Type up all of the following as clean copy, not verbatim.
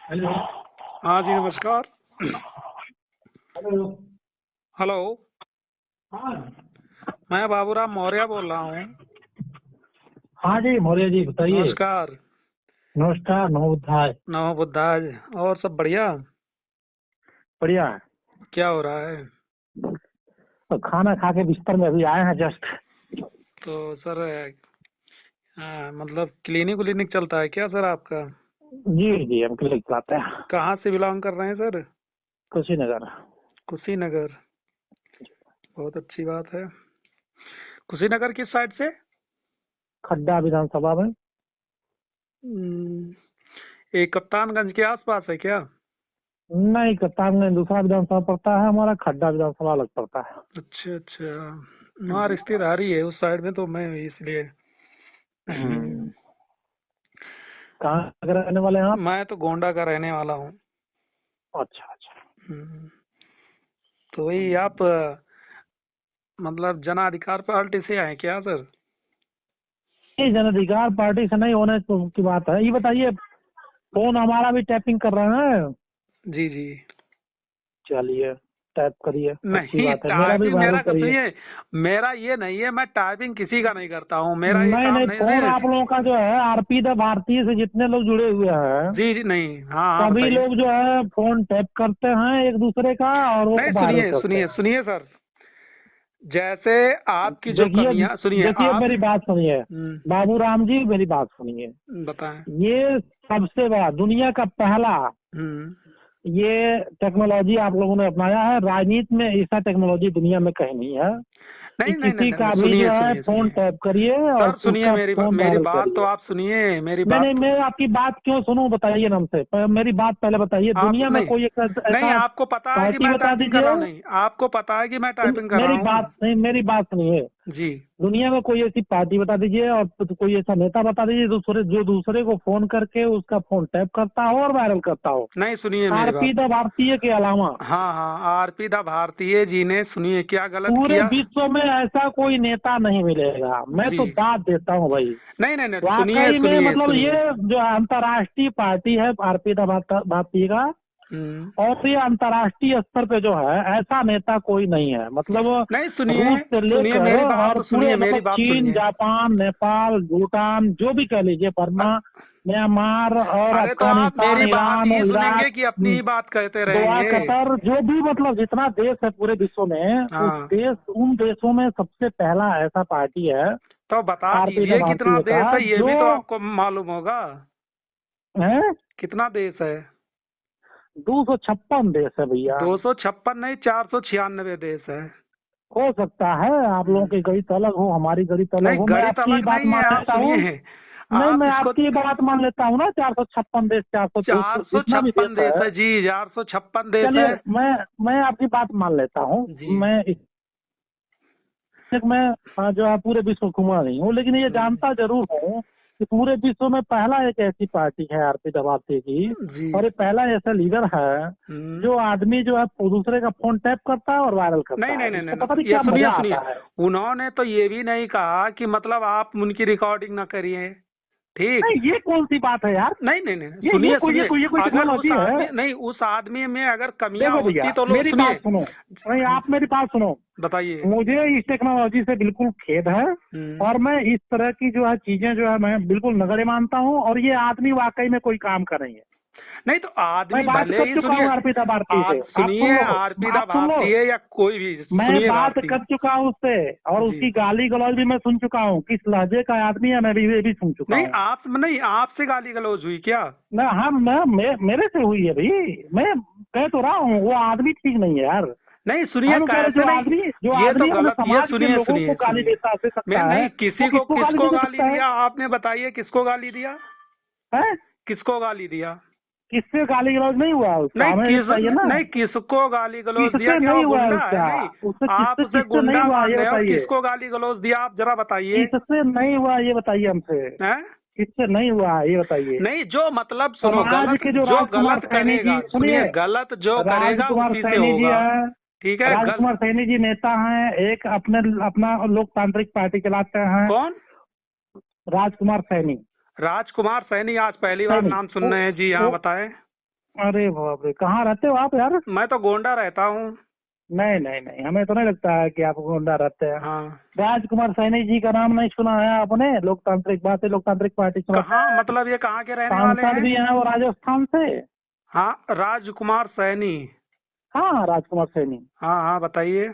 Hello. हाँ जी, नमस्कार। Hello. Hello. हाँ। मैं बाबूराम मौर्य बोल रहा हूँ। हाँ जी मौर्य जी बताइए। नमस्कार। नमस्कार नमोबुद्धाय। नमो बुद्धाय। और सब बढ़िया? बढ़िया है। क्या हो रहा है? तो खाना खा के बिस्तर में अभी आए हैं जस्ट। तो सर मतलब क्लिनिक व्लिनिक चलता है क्या सर आपका? जी जी हम क्लिनिक चलाते हैं। कहाँ से बिलोंग कर रहे हैं सर? कुशीनगर। कुशीनगर। बहुत अच्छी बात है। कुशीनगर किस साइड से? खड्डा विधानसभा में। ये कप्तानगंज के आसपास है क्या? नहीं कप्तानगंज दूसरा विधानसभा पड़ता है, हमारा खड्डा विधानसभा अलग पड़ता है। अच्छा अच्छा। हाँ, रिश्तेदारी है उस साइड में तो मैं इसलिए। हम्म। कहाँ के रहने वाले हैं आप? मैं तो गोंडा का रहने वाला हूँ। अच्छा अच्छा। हम्म। तो वही आप मतलब जन अधिकार पार्टी से आए क्या सर? ये जन अधिकार पार्टी से नहीं होने की बात है। ये बताइए फोन हमारा भी टैपिंग कर रहे हैं। जी जी। चलिए टाइप करिए, अच्छी नहीं, बात है, मेरा भी टाइपिंग वायरल मेरा करिए। सुनिए। मेरा ये नहीं है, मैं टाइपिंग किसी का नहीं करता हूँ, मेरा ये नहीं काम नहीं नहीं फोन नहीं। आप लोगों का जो है आरपी द भारतीय से जितने लोग जुड़े हुए हैं जी जी, नहीं, हाँ हाँ, सभी बताइए। लोग जो है फोन टैप करते हैं एक दूसरे का और वो नहीं, वायरल सुनिए करते सुनिए हैं। सुनिए सर। जैसे आपकी जो देखिए कमियां, सुनिए देखिए आप। मेरी बात सुनिए। बाबू राम जी मेरी बात सुनिए। बताएं। ये सबसे बड़ा दुनिया का पहला हम्म। ये टेक्नोलॉजी आप लोगों ने अपनाया है। राजनीति में ऐसा टेक्नोलॉजी दुनिया में कहीं नहीं है कि नहीं नहीं नहीं किसी नहीं नहीं, का भी जो सुनिए है सुनिए फोन सुनिए। टैप करिए और सर सुनिए, उसका फोन मेरी वायरल बात तो करिए। आप सुनिए, मेरी नहीं नहीं बात। मैं आपकी बात क्यों सुनूं बताइए ना हमसे मेरी बात पहले बताइए। आप दुनिया में नहीं। कोई एक नहीं, ऐसा आपको पता है कि पार्टी मैं बता टाइपिंग कर दीजिए। रहा हूँ, नहीं आपको पता है कि मैं टाइपिंग कर रहा मेरी हूँ। बात नहीं, मेरी बात सुनिए। जी। दुनिया में कोई ऐसी पार्टी बता दीजिए और कोई ऐसा नेता बता दीजिए जो दूसरे को फोन करके उसका फोन टैप करता हो और वायरल करता हो, नहीं, सुनिए मेरी आरपी बात। द भारतीय के अलावा। हाँ हाँ, आरपी दा भारतीय जी ने, सुनिए क्या गलत पूरे किया। विश्व में ऐसा कोई नेता नहीं मिलेगा, मैं जी। तो दाद देता हूँ भाई। नहीं नहीं नहीं, सुनिए वाकई में सुनिए मतलब सुनिए। ये जो अंतर्राष्ट्रीय पार्टी है आरपी द भारतीय का, हम्म। और ये अंतर्राष्ट्रीय स्तर पे जो है ऐसा नेता कोई नहीं है। मतलब नहीं, सुनिए रूस से सुनिए, लेकर मेरी बात और तो पूरे सुनिए, मेरी मतलब बात चीन, सुनिए। जापान, नेपाल, भूटान जो भी कह लीजिए, बर्मा, म्यांमार और अरे तो आप अफगानिस्तान, मेरी बात ईरान, ही इराक, सुनेंगे कि अपनी ही बात कहते गोवा, रहेंगे? कतर, जो भी मतलब जितना देश है पूरे विश्व में, हाँ, उन देशों में सबसे पहला ऐसा पार्टी है तो बता आरपी द दीजिए कितना भारतीय का देश है, ये जो भी तो आपको मालूम होगा। है। कितना देश है? 256 देश है भैया। 256 नहीं, 496 देश है। हो सकता है आप लोगों हम्म। की गणित अलग हो, हमारी गणित अलग नहीं, हो, मैं गणित आपकी अलग बात नहीं है, मान आप लेता हूँ। सुनिए। नहीं आप मैं इसको आपकी बात मान लेता हूँ ना, 456 देश, चार 400 सौ जितना भी देश छप्पन देश है। है जी, 456 देश चलिए है। मैं आपकी बात मान लेता हूँ। जी। मैं मैं जो है पूरे विश्व घुमा नहीं हूँ, लेकिन ये हम्म। जानता जरूर हूँ कि पूरे विश्व में पहला एक ऐसी पार्टी है आरपी दबाती की, जी। और ये पहला ऐसा लीडर है हम्म। जो आदमी जो है दूसरे का फोन टैप करता है और वायरल नहीं करता नहीं है। नहीं नहीं इसको पता नहीं, नहीं ये क्या सुनिए मजा सुनिए। आता है। उन्होंने तो ये भी नहीं कहा कि मतलब आप उनकी रिकॉर्डिंग ना करिए। ठीक। नहीं ये कौन सी बात है यार। नहीं नहीं नहीं, ये सुनिए कोई ये सुनिए। कोई ये कोई अगर उस टेक्नोलॉजी है? आदमी, नहीं, उस आदमी में अगर कमियां देखो भैया होती तो लोग, मेरी बात सुनिए। सुनो। नहीं आप मेरी बात सुनो। बताइए। मुझे इस टेक्नोलॉजी से बिल्कुल खेद है हम्म। और मैं इस तरह की जो है चीजें जो है मैं बिल्कुल नगण्य मानता हूँ, और ये आदमी वाकई में कोई काम कर रही है। नहीं तो मैं आदमी बात भले कर ही, चुका सुनिए। हूँ अर्पिता भारती से, आप आप सुन सुनिए, लो। आरपी दा आप सुन लो, भारती है या कोई भी, मैं सुनिए बात भारती। कर चुका हूँ उससे, और जी। उसकी गाली गलौज भी मैं सुन चुका हूँ। किस लहजे का आदमी है मैं भी ये भी सुन चुका नहीं, हूँ। आप नहीं, आपसे गाली गलौज हुई क्या? मैं हाँ मेरे से हुई है भाई। मैं कह तो रहा हूँ वो आदमी ठीक नहीं है यार। नहीं, सुनिए हम कह रहे कैसे नहीं। जो ये तो आदमी अपने गलत, ये समाज के सुनिए लोगों को सुनिए गाली सुनिए। दे मैं सकता है, नहीं, वो किसी को किसको गाली किसको दे गाली सकता है? दिया आपने बताइए, किसको गाली दिया? हैं? किसको गाली दिया? किससे गाली गलौज नहीं हुआ उसका, नहीं, हमें ये बताइए ना। नहीं, किसको गाली गलौज दिया? किससे क्या वो नहीं हुआ है गुंडा है? उसका? नहीं। उससे आप किससे उसे किससे नहीं गुंडा हुआ मान ये रहे हो, बताइए। किसको गाली गलौज दिया आप जरा बताइए। किससे नहीं हुआ ये बताइए हमसे। हैं? किससे नहीं हुआ ये बताइए। नहीं, जो मतलब सुनो, समाज गलत के जो जो राजकुमार गलत सैनी जी, करेगा, सुनिए, सुनिए, गलत जो करेगा राजकुमार उसी से सैनी जी होगा। हैं। ठीक है, राजकुमार सैनी जी नेता हैं, एक अपना लोकतांत्रिक पार्टी चलाते हैं। कौन? राजकुमार सैनी। राजकुमार सैनी? आज पहली बार सैनी नाम सुन रहे हैं जी, हाँ वो बताएं। अरे बाप रे, कहाँ रहते हो आप यार? मैं तो गोंडा रहता हूँ। नहीं नहीं नहीं, हमें तो नहीं लगता है कि आप गोंडा रहते हैं। हाँ। राजकुमार सैनी जी का नाम नहीं सुना है आपने? लोकतांत्रिक बातें, लोकतांत्रिक पार्टी से कहाँ, मतलब ये कहाँ के रहने वाले सांसद हैं? भी हैं वो राजस्थान से। हाँ, राजकुमार सैनी। हाँ, राजकुमार सैनी। हाँ हाँ, बताइए।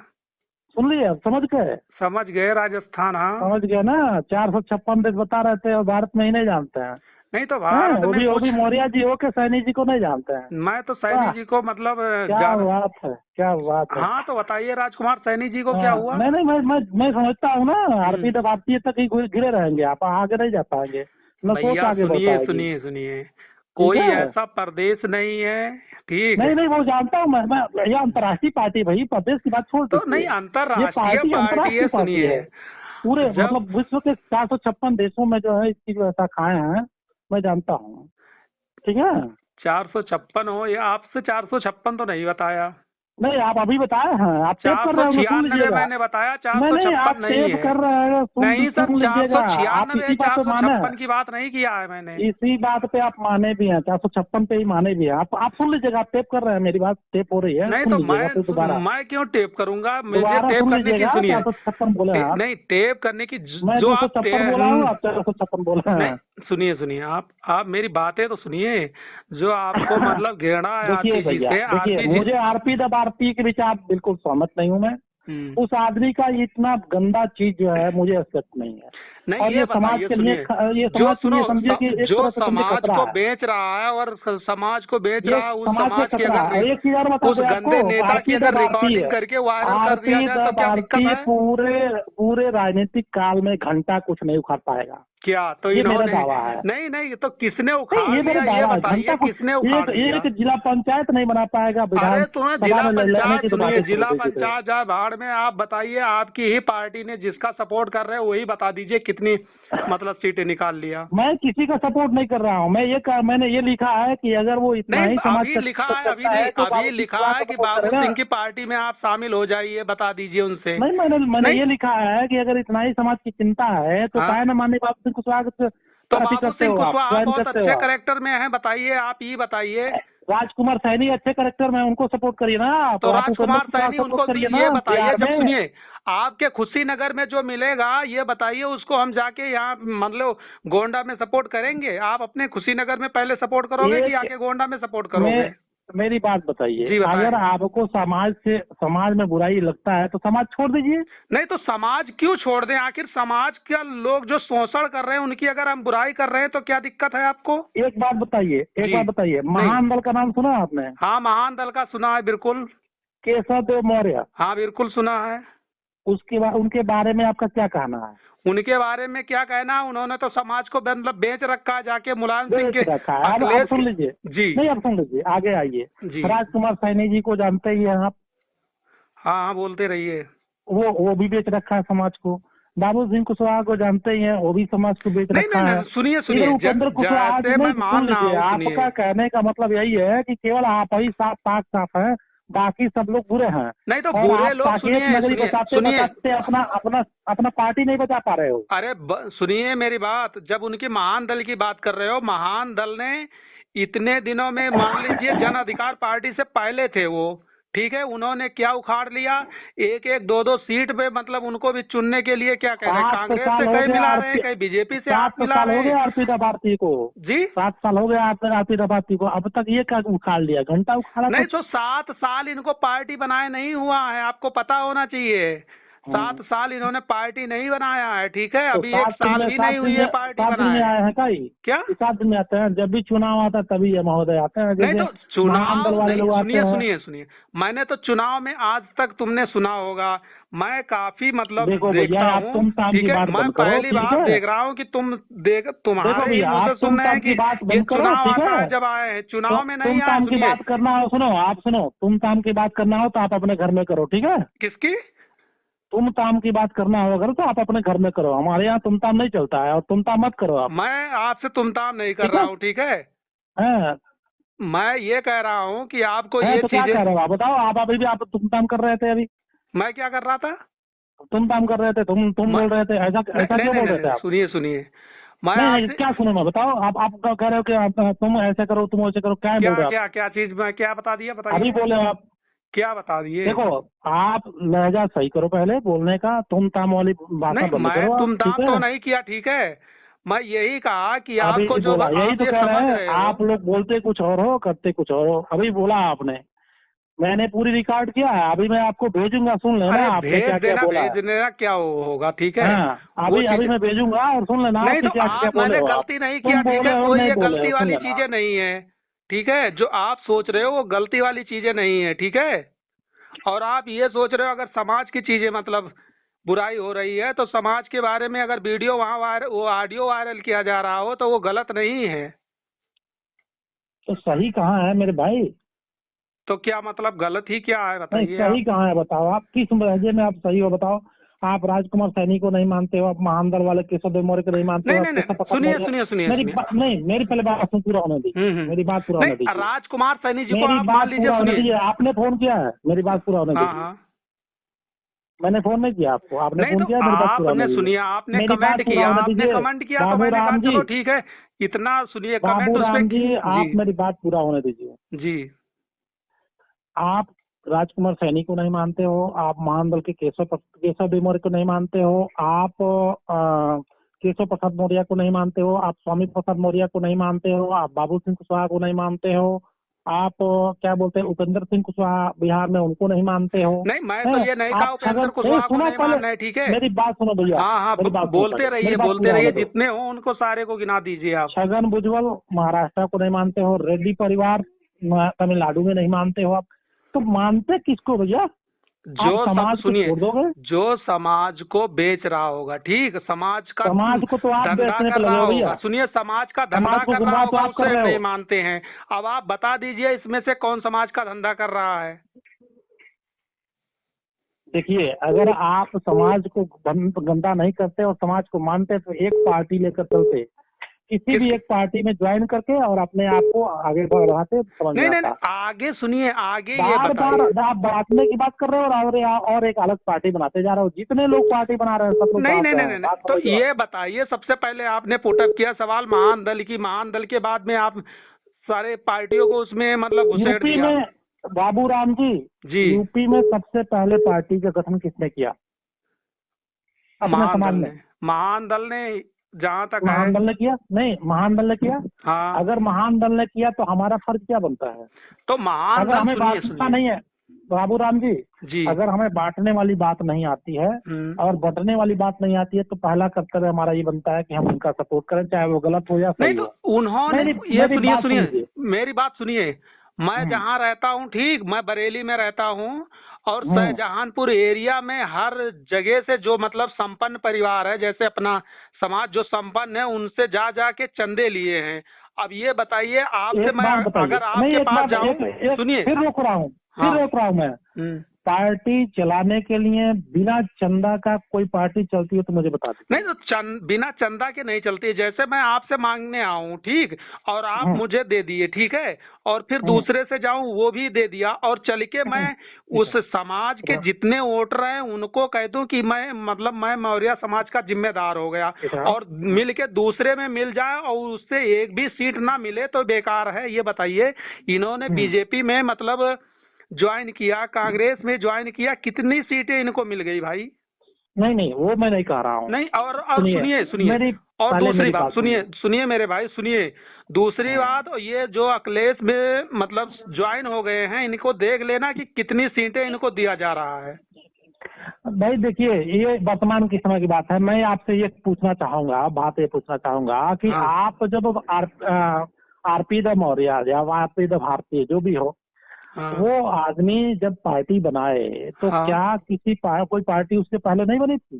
सुन लिए, अब समझ गए? समझ गए, राजस्थान, हाँ। समझ गए ना? 456 देश बता रहे थे और भारत में ही नहीं जानते हैं। नहीं तो हैं, भारत में वो कुछ, भी मौर्य जी हो के सैनी जी को नहीं जानते हैं? मैं तो सैनी वाह, जी को मतलब क्या जान। बात है, क्या बात है। हाँ तो बताइए, राजकुमार सैनी जी को क्या हाँ, हुआ? नहीं नहीं, मैं समझता हूँ ना, आरपी हम्म। तक आरपी तक ही घिरे रहेंगे, आप आगे नहीं जा पाएंगे, न सोच भैया आगे बढ़ सुनिए पाएगी। सुनिए सुनिए, ठीक कोई है। ऐसा प्रदेश नहीं है, ठीक। नहीं नहीं, वो जानता हूँ मैं, ये अंतर्राष्ट्रीय पार्टी भाई, प्रदेश की बात छोड़ तो नहीं, दीजिए। ये अंतरराष्ट्रीय पार्टी पार्टी है, अंतर्राष्ट्रीय पार्टी सुनिए। है। पूरे जब मतलब विश्व के 456 देशों में जो है इसकी जो शाखाएं हैं, मैं जानता हूँ। ठीक है। 456 हो, या आपसे 456 तो नहीं बताया। नहीं, आप अभी बताए हैं, आप टेप चार कर सौ रहे होंगे, सुन छियानवे लीजिएगा। मैंने बताया, चार नहीं सौ नहीं, आप छप्पन नहीं टेप है। कर रहे हैं, नहीं सर, सुन चार सौ लीजिएगा। आप छियानवे इसी बात चार पे सौ माने, छप्पन की बात नहीं किया है मैंने। इसी बात पे आप माने भी हैं, 456 पे ही माने भी हैं। आप सुन लीजिएगा, आप टेप कर रहे हैं, मेरी बात टेप हो रही है, नहीं सुन तो लीजिएगा फिर दोबारा। मैं क्यों टेप करूंगा? मुझे दोबारा टेप सुन करने की, लीजिएगा, सुनिए। 456 बोले हैं आप। नहीं, टेप करने की मैं जो आप 256 बोला हूँ, आप 456 बोले हैं। नहीं, सुनिए सुनिए, आप मेरी बातें तो सुनिए। जो आपको मतलब घृणा है देखिए आरपी जी भैया, से, देखिए, आरपी जी। मुझे आरपी दब आरपी के विचार बिल्कुल सहमत नहीं हूँ मैं। हम्म। उस आदमी का इतना गंदा चीज जो है मुझे एक्सेप्ट नहीं है। नहीं, और ये ये समाज बताइए, के लिए सुनिए। ये जो समाज के सुनो लिए समझिए कि एक जो तरह से समझे समाज खतरा को है। बेच रहा है, और समाज को बेच ये रहा है, उस समाज के समाज की खतरा अगर है। और एक चीज और बता उस दें गंदे आपको, नेता की आरपी द अगर भारती रिकॉर्डिंग है। करके वायरल कर दिया आरपी जाए द तो क्या दिक्कत भारती है? पूरे पूरे राजनीतिक काल में घंटा कुछ नहीं उखाड़ पाएगा। क्या तो ये मेरा इन्होंने, दावा है। नहीं नहीं, तो किसने नहीं, उखाड़ ये मेरा लिया, ये दावा है, बताइए, घंटा कुछ किसने एक उखाड़ लिया? एक जिला पंचायत नहीं बना पाएगा, अरे विधान तुम्हें सभा जिला में लड़ने पंचायत, की तो सुनिए, बातें छोड़ जिला दीजिए थे। पंचायत जाए भाड़ में। आप बताइए, आपकी ही पार्टी ने जिसका सपोर्ट कर रहे हैं वही बता दीजिए कितनी मतलब सीटें निकाल लिया। मैं किसी का सपोर्ट नहीं कर रहा हूँ, मैंने ये लिखा है कि अगर वो इतना नहीं, ही समाज अभी का लिखा है, करता है तो अभी बाबू सिंह लिखा कुशवाहा है का कि सपोर्ट बाबू करेगा। सिंह की पार्टी में आप शामिल हो जाइए, बता दीजिए उनसे। नहीं, मैंने नहीं। ये लिखा है कि अगर इतना ही समाज की चिंता है तो हाँ, काहे न माननीय बाबू सिंह कुशवाहा को तो पार्टी बाबू करते सिंह हो, आप कुशवाहा ज्वाइन बहुत करते हो अच्छे आप। करेक्टर में हैं, बताइए, आप ये बताइए। राजकुमार सैनी अच्छे करेक्टर में, उनको सपोर्ट करिए ना तो आप उपेंद्र राजकुमार कुशवाहा सैनी, सपोर्ट उनको करिए ये ना बताइए, बिहार जब में। सुनिए, आपके खुशीनगर में जो मिलेगा ये बताइए, उसको हम जाके यहाँ मतलब गोंडा में सपोर्ट करेंगे? आप अपने खुशीनगर में पहले सपोर्ट करोगे कि एक आके गोंडा में सपोर्ट में करोगे? मेरी बात बताइए, जी बताएं। अगर आपको समाज में बुराई लगता है तो समाज छोड़ दीजिए। नहीं तो समाज क्यों छोड़ दें? आखिर समाज के लोग जो शोषण कर रहे हैं उनकी अगर हम बुराई कर रहे हैं तो क्या दिक्कत है आपको? एक जी। बात बताइए, नहीं। महान दल का नाम सुना आपने? हाँ, महान दल का सुना है, बिल्कुल। केशव देव मौर्य, हाँ, बिल्कुल सुना है। उसके बाद उनके बारे में आपका क्या कहना है? उनके बारे में क्या कहना? उन्होंने तो समाज को मतलब बेच रखा है, जाके मुलायम सिंह बेच के, रखा है। अब अखिलेश सुन के। लीजिए। जी। नहीं, अब सुन लीजिए, आगे आइए। जी। राजकुमार सैनी जी को जानते ही हैं आप। हाँ हाँ, बोलते रहिए। वो भी बेच रखा है समाज को। बाबू सिंह कुशवाहा को जानते ही हैं, वो भी समाज को बेच नहीं रखा नहीं है। नहीं, सुनिए इधर सुनिए, उपेंद्र कुशवाहा जी, जैसे मैं नहीं मान सुन रहा लीजिए, हूँ, सुनिए। आपका कहने का मतलब यही है कि केवल आप ही साफ पाक साफ है, बाकी सब लोग बुरे हैं। नहीं तो और बुरे आप लोग, साकेत सुनिए नगरी सुनिए बचाते सुनिए। बचाते अपना अपना अपना पार्टी नहीं बचा पा रहे हो। अरे सुनिए मेरी बात, जब उनकी महान दल की बात कर रहे हो, महान दल ने इतने दिनों में, मान लीजिए, जन अधिकार पार्टी से पहले थे वो, ठीक है, उन्होंने क्या उखाड़ लिया? एक एक दो दो सीट पे मतलब उनको भी चुनने के लिए क्या कह रहे हैं, 7 कांग्रेस से साल हो कहीं गया मिला रहे हैं, आरपी कहीं बीजेपी से हाथ 7 मिला साल रहे हो गए हैं। आरपी भारती को। जी। 7 साल हो गए आरपी भारती को, अब तक ये क्या उखाड़ लिया? घंटा उखाड़ा नहीं कुछ। तो 7 साल इनको पार्टी बनाए नहीं हुआ है, आपको पता होना चाहिए। 7 साल इन्होंने पार्टी नहीं बनाया है, ठीक है, तो अभी एक साल भी नहीं हुई है पार्टी 7 दिन में बनाए। आए हैं क्या ये? क्या? ये 7 दिन में आते हैं? जब भी चुनाव आता है तभी ये महोदय आते हैं, नहीं जैसे तो महान दल चुनाव वाले नहीं, लोग आते सुनिए हैं। सुनिए सुनिए, मैंने तो चुनाव में आज तक, तुमने सुना होगा, मैं काफी मतलब देखो भैया, देखता आप हूँ, तुम ताम ठीक की है, बात मैं बंद करो, पहली ठीक बार है। देख रहा हूँ कि देखो तुम्हारे ही भैया, मुंह से आप सुन तुम रहे हैं ताम कि की बात ये बंद करो, चुनाव ठीक आता है है। जब आए हैं, तो चुनाव में नहीं तुम आए, ताम की सुनिए। बात करना हो, सुनो, तुम ताम की बात करना हो तो आप अपने घर में करो, ठीक है। किसकी? तुम ताम की बात करना हो अगर तो आप अपने घर में करो, हमारे यहाँ तुम ताम नहीं चलता है, और तुम ताम मत करो आप। मैं आपसे तुमताम नहीं कर ठीक रहा है। हूँ, ठीक है। हाँ। मैं ये कह रहा हूँ कि आपको है ये तो क्या चीजें, कह रहे हो आप बताओ? आप अभी भी आप तुम ताम कर रहे थे अभी। मैं क्या कर रहा था? तुम काम कर रहे थे, तुम मैं बोल रहे थे, ऐसा नहीं ऐसा नहीं क्यों नहीं बोल नहीं रहे थे नहीं, आप? सुनिए सुनिए, मैं नहीं नहीं, आपसे क्या सुनो, मैं बताओ, आप कह रहे हो कि तुम ऐसे करो, तुम वैसे करो, क्या बोल क्या रहे हो आप? क्या चीज में क्या बता दिया, अभी बताइए बोले आप। क्या बता दिए। देखो, आप लहजा सही करो, पहले बोलने का तुम ताम वाली भाषा नहीं बंद मैं करो आप, तुम ठीक दाम तो है? नहीं किया, ठीक है। मैं यही कहा कि अभी आपको जो बोला, यही आप तो ये कह रहे समझ हैं, रहे हो। आप लोग बोलते कुछ और हो, करते कुछ और हो। अभी बोला आपने, मैंने पूरी रिकॉर्ड किया है, अभी मैं आपको भेजूंगा, सुन लेना अरे आपने क्या क्या बोला भेज है। देना क्या होगा, ठीक है। हाँ, वो अभी अभी चीज मैं भेजूंगा, और सुन लेना नहीं आप तो कि क्या क्या आप, बोले मैंने हो आप। गलती नहीं किया, तुम ठीक बोले है, हो कोई नहीं ये बोले गलती हो, सुन वाली लेना। चीजें नहीं है, ठीक है। जो आप सोच रहे हो वो गलती वाली चीजें नहीं है, ठीक है। और आप ये सोच रहे हो अगर समाज की चीजें मतलब बुराई हो रही है तो समाज के बारे में अगर वीडियो वहाँ वायरल, वो ऑडियो वायरल किया जा रहा हो तो वो गलत नहीं है। तो सही कहाँ है मेरे भाई? तो क्या मतलब गलत ही क्या है, नहीं, बताइए सही आप। कहाँ है बताओ, आप किस लहजे में आप सही हो बताओ। आप राजकुमार सैनी को नहीं मानते हो, आप महानदल वाले केशव देव मौर्य को नहीं मानते हो, नहीं आप नहीं नहीं केशव नहीं, प्रसाद सुनिए मौर्य। सुनिए सुनिए सुनिए। नहीं, मेरी पहले बात सुन, पूरा होने दीजिए, मेरी बात पूरा नहीं होने दीजिए। राजकुमार सैनी जी को मेरी आप मान बात लीजिए, पूरा होने सुनिए। दीजिए, आपने फोन किया है, मेरी बात पूरा होने हाँ दीजिए। हाँ। मैंने फोन नहीं किया आपको, आपने नहीं फोन तो किया, मेरी बात पूरा होने आपने दीजिए। सुनिए, आपने मेरी कमेंट बात पूरा किया, होने आपने दीजिए। कमेंट किया तो बाबू मैंने कहा राम जी, चलो ठीक है। इतना सुनिए, बाबू कमेंट उस पे राम जी, जी। आप मेरी बात पूरा होने दीजिए। जी। आप राजकुमार सैनी को नहीं मानते हो, आप महानदल के केशव देव मौर्य को नहीं मानते हो, आप केशव प्रसाद मौर्य को नहीं मानते हो, आप स्वामी प्रसाद मौर्य को नहीं मानते हो, आप बाबू सिंह कुशवाहा को नहीं मानते हो, आप क्या बोलते हैं उपेंद्र सिंह कुशवाहा बिहार में, उनको नहीं मानते हो। नहीं मैं तो हैं? ये नहीं कहा आप उपेंद्र छगन, कुशवाहा को सुनो नहीं पहले, मानना है, ठीक है। मेरी बात सुनो भैया, हाँ हाँ, मेरी बात सुनो पहले, मेरी बात बोलते पूरा रहिए, होने दो। जितने हो उनको सारे को गिना दीजिए आप। छगन भुजबल महाराष्ट्र को नहीं मानते हो, रेड्डी परिवार तमिलनाडु में नहीं मानते हो आप। तो मानते किसको भैया? आप जो सब समाज को सुनिए, छोड़ दोगे? जो समाज को बेच रहा होगा, ठीक, समाज का समाज को तो आप धंधा बेचने पे कर लगे रहा हो होगा, भैया, सुनिए, समाज का धंधा समाज को कर रहा गुमराह तो होगा आप कर उसे रहे नहीं हो। मानते हैं। अब आप बता दीजिए इसमें से कौन समाज का धंधा कर रहा है। देखिए, अगर आप समाज को गंदा नहीं करते और समाज को मानते तो एक पार्टी लेकर चलते, किसी भी किस एक पार्टी में ज्वाइन करके और अपने आप को आगे बढ़ाते, समझ में नहीं नहीं आता। नहीं, आगे सुनिए, आगे ये बार बार बताइए। आप बांटने की बात कर रहे हो और एक अलग पार्टी बनाते जा रहे हो। जितने लोग पार्टी बना रहे हैं सब लोग नहीं बांट नहीं रहे नहीं हैं, नहीं नहीं, बात तो समझ लो आप। ये बताइए, सबसे पहले आपने पुटअप किया सवाल महान दल की, महान दल के बाद में आप सारे पार्टियों को उसमें मतलब घुसेड़ यूपी दिया। में, बाबू राम जी, जी। यूपी में सबसे पहले पार्टी का गठन किसने किया अपने महान समाज दल में? ने, महान दल ने, जहाँ तक है। महान दल ने किया? नहीं, महान दल ने किया। हाँ, अगर महान दल ने किया तो हमारा फर्ज क्या बनता है? तो महान अगर दल हमें सुनिए बांटना सुनिए। नहीं है बाबू राम जी, जी। अगर हमें बांटने वाली बात नहीं आती है हम्म। और बंटने वाली बात नहीं आती है, तो पहला कर्तव्य हमारा ये बनता है कि हम उनका सपोर्ट करें, चाहे वो गलत हो या नहीं सही तो हो। उन्होंने, मेरी ये मेरी सुनिए बात सुनिए, सुनिए। मेरी बात सुनिए। मैं हम्म। जहाँ रहता हूँ, ठीक, मैं बरेली में रहता हूँ, और हम्म। शाहजहांपुर एरिया में हर जगह से जो मतलब संपन्न परिवार है, जैसे अपना समाज जो संपन्न है, उनसे जा जा के चंदे लिए हैं। अब ये बताइए आपसे एक मैं बात बताइए, अगर नहीं आपके एक पास बात, जाऊं, एक सुनिए। फिर रोक रहा हूँ, हाँ। मैं। हम्म। पार्टी चलाने के लिए बिना चंदा का कोई पार्टी चलती है तो मुझे बता नहीं दीजिए। तो बिना चंदा के नहीं चलती। जैसे मैं आपसे मांगने आऊं, ठीक, और आप हम्म। मुझे दे दिए, ठीक है, और फिर हम्म। दूसरे से जाऊं वो भी दे दिया, और चल के हम्म। मैं ठीक उस समाज के है, जितने वोटर हैं उनको कह दूं कि मैं मतलब मैं मौर्य समाज का जिम्मेदार हो गया, ठीक है। और मिल के दूसरे में मिल जाए और उससे एक भी सीट ना मिले तो बेकार है। ये बताइए, इन्होंने बीजेपी में मतलब ज्वाइन किया, कांग्रेस में ज्वाइन किया, कितनी सीटें इनको मिल गई भाई। नहीं नहीं, वो मैं नहीं कह रहा हूँ। नहीं, और सुनिए, सुनिए सुनिए, मेरी और पहले दूसरी मेरी बात बात सुनिए, सुनिए। मेरे भाई सुनिए, दूसरी हाँ। बात, ये जो अखिलेश में मतलब ज्वाइन हो गए हैं, इनको देख लेना कि कितनी सीटें इनको दिया जा रहा है। भाई देखिए, ये वर्तमान के समय की बात है। मैं आपसे ये पूछना चाहूंगा, बात ये पूछना चाहूंगा कि हाँ आप जब आरपी द मौर्य या आरपी द भारतीय जो भी हो, हाँ वो आदमी जब पार्टी बनाए तो हाँ। क्या कोई पार्टी उससे पहले नहीं बनी थी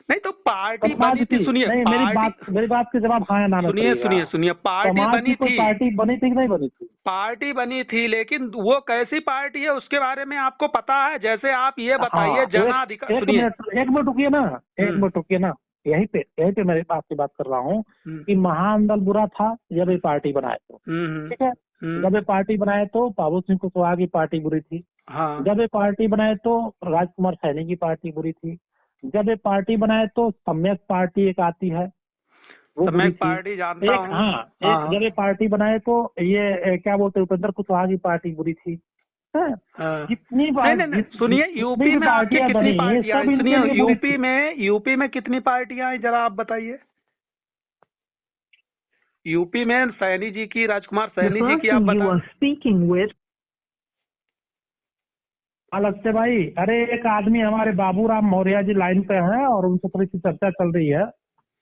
नहीं तो पार्टी समाज बनी थी, की? सुनिए, नहीं, पार्टी मेरी बात के जवाब हाँ या ना में सुनिए करिएगा। सुनिए सुनिए, पार्टी समाज की बनी कोई थी, पार्टी बनी थी कि नहीं बनी थी? पार्टी बनी थी, लेकिन वो कैसी पार्टी है उसके बारे में आपको पता है? जैसे आप ये बताइए, हाँ, जनाधिकार, सुनिए। एक मिनट रुकिए ना, एक हम्म मिनट रुकिए ना। यही पे मेरी बात की बात कर रहा हूँ हम्म कि महान दल बुरा था जब ये पार्टी बनाए तो, हम्म ठीक है। हम्म। जब ये पार्टी बनाए तो बाबू सिंह कुशवाहा की पार्टी बुरी थी। हाँ जब ये पार्टी बनाए तो राजकुमार सैनी की पार्टी बुरी थी। जब ये पार्टी बनाए तो सम्यक पार्टी एक आती है, वो तो बुरी मैं थी। पार्टी जानता एक, हूँ। हाँ, एक हाँ जब ये पार्टी बनाए तो ये क्या बोलते हैं, उपेंद्र कुशवाहा की पार्टी बुरी थी। हैं? हाँ। जितनी नहीं बार नहीं नहीं, सुनिए, जितनी यूपी भी में आपके पार्टियां कितनी बनी पार्टियां सब हैं? इनके सुनिए, लिए बुरी थी। यूपी में कितनी पार्टियां हैं, जरा आप बताइए। यूपी में सैनी जी की, राजकुमार The सैनी जी की आप person you बता। are speaking with अलग से भाई, अरे एक आदमी हमारे बाबूराम मौर्य जी लाइन पे हैं और उनसे थोड़ी सी चर्चा चल रही है।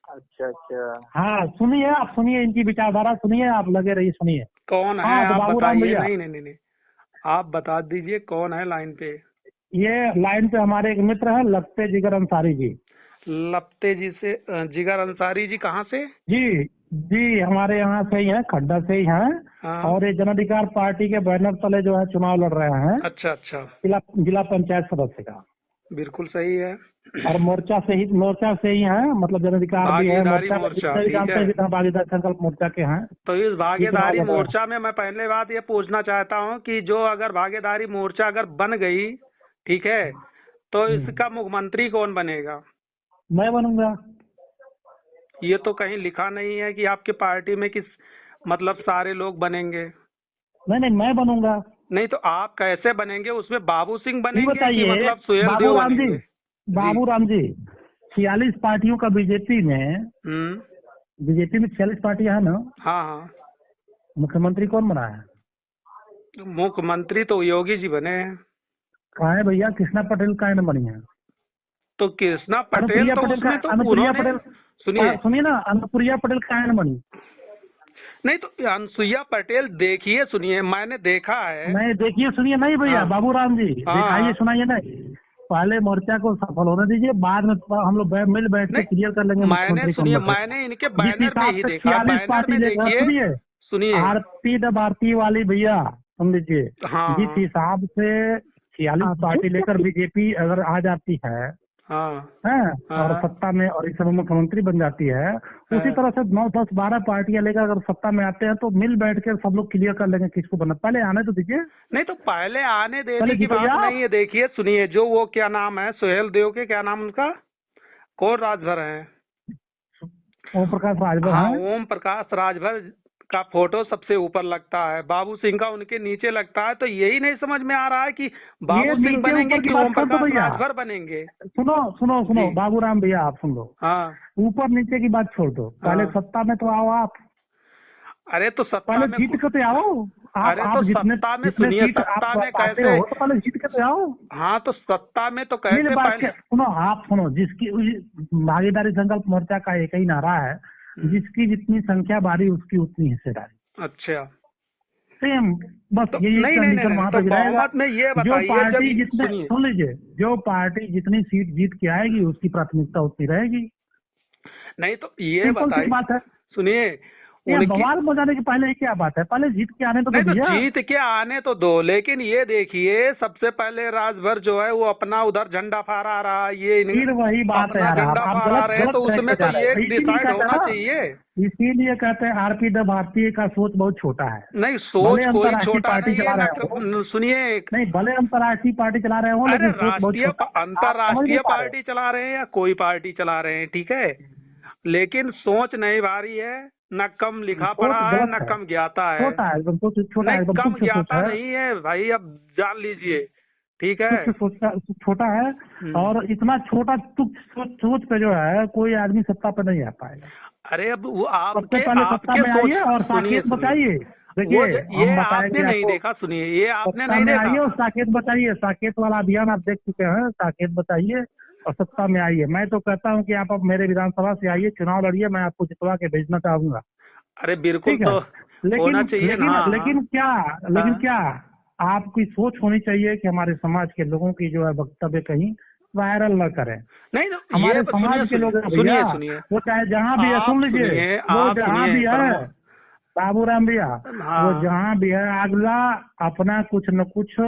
अच्छा अच्छा। हाँ सुनिए, आप सुनिए, इनकी विचारधारा सुनिए, आप लगे रहिए, सुनिए। कौन है हाँ तो आप बाबूराम बताइए। भैया, नहीं नहीं नहीं नहीं, आप बता दीजिए कौन है लाइन पे। ये लाइन पे हमारे एक मित्र है लखते जिगर अंसारी जी। लपते जी से जिगर अंसारी जी कहाँ से? जी जी, हमारे यहाँ से ही है, खड्डा से ही हैं। हाँ। और ये जन अधिकार पार्टी के बैनर तले जो है चुनाव लड़ रहे हैं, अच्छा अच्छा, जिला पंचायत सदस्य का। बिल्कुल सही है। और मोर्चा से ही है, मतलब जन अधिकार भी है, भागीदारी मोर्चा मोर्चा, जितने भी ठीक जानते है। हैं विधान भागीदारी संकल्प मोर्चा के हैं। तो इस ये चुनाव भागीदारी लड़ रहे हैं। मोर्चा में मैं पहले बात ये पूछना चाहता हूँ कि जो अगर भागीदारी मोर्चा अगर बन गई, ठीक है, तो इसका मुख्यमंत्री कौन बनेगा? मैं बनूंगा। ये तो कहीं लिखा नहीं है कि आपके पार्टी में किस, मतलब सारे लोग बनेंगे। नहीं नहीं, मैं बनूंगा। नहीं तो आप कैसे बनेंगे? उसमें बाबू सिंह ये बनेंगे कि बताइए मतलब सुहेल देव बाबूराम जी, बनेंगे? बाबूराम जी, 46 पार्टियों का बीजेपी में, हम्म। 46 पार्टियां है ना, हाँ हाँ। मुख्यमंत्री कौन बना है? मुख्यमंत्री तो योगी जी बने हैं। कहा है भैया, कृष्णा पटेल का न बनी है। तो कृष्णा पटेल अनुप्रिया तो पटेल का, उसमें तो अनुप्रिया उन्होंने, पटेल, सुनिए, सुनिए ना, अनुप्रिया पटेल का न बनी। नहीं तो अनसुईया पटेल, देखिए सुनिए, मैंने देखा है। नहीं देखिए सुनिए, नहीं भैया हाँ। बाबूराम जी, हाँ। दिखाइए सुनाइए नहीं, पहले मोर्चा को सफल होने दीजिए, बाद में हम लोग मिल बैठ के नहीं, क्लियर कर लेंगे मैंने मुख्यमंत्री कौन सुनिए, बनेगा। मैंने इनके जिस बैनर में हिसाब ही से देखा, 46 बैनर पार्टी में लेकर, देखिए, सुनिए, सुनिए। आरती द भारती वाली भैया, सुन लीजिए, हाँ जिस हिसाब से 46 पार्टी लेकर बीजेपी अगर आ जाती है हाँ हैं, और हाँ सत्ता में और इस समय मुख्यमंत्री बन जाती है, उसी हाँ। तरह से 9, 10, 12 पार्टियां लेकर अगर सत्ता में आते हैं तो मिल बैठ के सब लोग क्लियर कर लेंगे किसको बनना। पहले आने तो दीजिए। नहीं तो पहले आने देने पहले की बात जीतोगे आप। नहीं है। देखिए सुनिए, जो वो क्या नाम है, सुहेल देव के, क्या नाम उनका, कौन राजभर है? ओम प्रकाश राजभर हाँ, हैं। ओम प्रकाश राजभर का फोटो सबसे ऊपर लगता है, बाबू सिंह का उनके नीचे लगता है। तो यही नहीं समझ में आ रहा है कि बाबू सिंह नीचे बनेंगे ऊपर की कि बात ओम छोड़ दो प्रकाश भैया। राजभर बनेंगे। सुनो सुनो सुनो जी। बाबूराम भैया, आप सुन लो। हाँ ऊपर नीचे की बात छोड़ दो, पहले हाँ। सत्ता में तो आओ आप। अरे तो सत्ता पहले में, जीत के तो आओ। अरे तो जितने सत्ता में, जितने सुनिए, सीट आप सत्ता में पाते कैसे, हो तो पहले जीत के तो आओ। हाँ तो सत्ता में तो मिल कैसे बात पहले। के सुनो, आप सुनो, भागीदारी संकल्प मोर्चा का एक ही नारा है, जिसकी जितनी संख्या बारी उसकी उतनी हिस्सेदारी। अच्छा, सेम, बस तो यही नहीं नहीं कंडीशन नहीं, वहां तो तक रहेगा। बहुमत में ये जो बताइए, पार्टी जब, जितने, सुनिए, सुन लीजिए, जो पार्टी जितनी सीट जीत के आएगी उसकी प्राथमिकता उतनी रहेगी। नहीं तो ये सिंपल सी बताइए, बात है। सुनिए, ये उनकी, बवाल हो जाने की पहले ही क्या बात है, पहले जीत के आने तो नहीं तो भैया। जीत के आने तो दो, लेकिन ये देखिए, सबसे पहले राजभर जो है वो अपना उधर झंडा फहरा रहा है, ये फिर वही बात है अपना यार, झंडा आप फहरा रहे हैं, तो गलत उसमें ट्रैक पे तो जा रहे ये हैं। इसीलिए डिसाइड कहते हैं होना ना, चाहिए। इसीलिए कहते हैं आरपी द भारतीय का सोच बहुत छोटा है। नहीं, भले सोच कोई अंतर्राष्ट्रीय छोटा पार्टी नहीं चला है रहे हो, ना, सुनिए, नहीं भले अंतर्राष्ट्रीय पार्टी चला रहे हो, अरे लेकिन सोच बहुत राष्ट्रीय, छोटा है। आप समझ अंतर्राष्ट्रीय नहीं पा रहे हो। पार्टी चला रहे हैं या कोई पार्टी चला रहे हैं, ठीक है, लेकिन सोच नहीं भारी है, न कम लिखा सोच पढ़ा है, गलत न है, कम ज्ञाता है। छोटा है एकदम, सोच छोटा है नहीं, एकदम, कम तुच्छ सोच ज्ञाता है, नहीं है भाई, अब जान लीजिए, ठीक है। तुच्छ सोच छोटा है। हम्म। और इतना छोटा तुच्छ सोच पे जो है कोई आदमी सत्ता पे नहीं आ पाएगा। अरे अब वो सबसे आपके पहले सत्ता आपके में सोच, आइए और सुनिए साकेत सुनिए, बताइए। वो देखिए ये हम आपने बताएंगे नहीं आपको, देखा, सुनिए, ये आपने सत्ता नहीं में देखा। आइए और साकेत बताइए, साकेत वाला अभियान आप देख चुके हैं, साकेत बताइए और सत्ता में आइए। मैं तो कहता हूं कि आप अब मेरे विधानसभा से आइए, चुनाव लड़िए, मैं आपको जितवा के भेजना चाहूंगा। अरे बिल्कुल, ठीक है, तो लेकिन होना चाहिए ना। लेकिन हाँ लेकिन क्या, लेकिन हाँ। क्या आपकी सोच होनी चाहिए कि हमारे समाज के लोगों की जो है वक्तव्य कहीं वायरल न करें। नहीं तो ये हमारे सुनिए समाज के लोग हैं सुनिए भैया, सुनिए, वो चाहे जहाँ भी है, आप सुन लीजिए, सुनिए, वो आप जहाँ सुनिए, भी है, बाबूराम भैया, वो हाँ, जहाँ भी है, अगला अपना कुछ न कुछ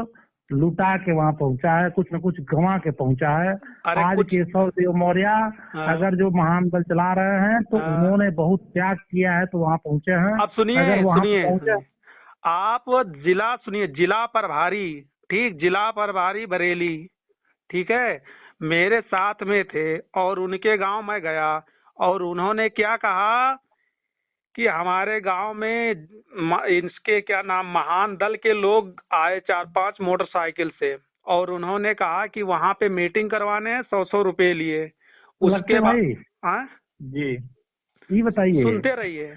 लुटा के वहाँ पहुंचा है, कुछ न कुछ गंवा के पहुंचा है। अरे आज कुछ, केशव देव मौर्य हाँ, अगर जो महान दल चला रहे हैं तो हाँ। उन्होंने बहुत त्याग किया है, तो वहाँ पहुंचे हैं। अब सुनिए अगर वहाँ पे सुनिए पहुंचे, सुनिए, आप जिला, सुनिए, जिला प्रभारी, ठीक, जिला प्रभारी बरेली, ठीक है, मेरे साथ में थे और उनके गांव में गया और उन्होंने क्या कहा कि हमारे गांव में इसके क्या नाम महान दल के लोग आए 4-5 मोटरसाइकिल से, और उन्होंने कहा कि वहां पे मीटिंग करवाने हैं, 100-100 रुपए लिए। उसके बाद भाई हाँ जी, ये बताइए, सुनते रहिए।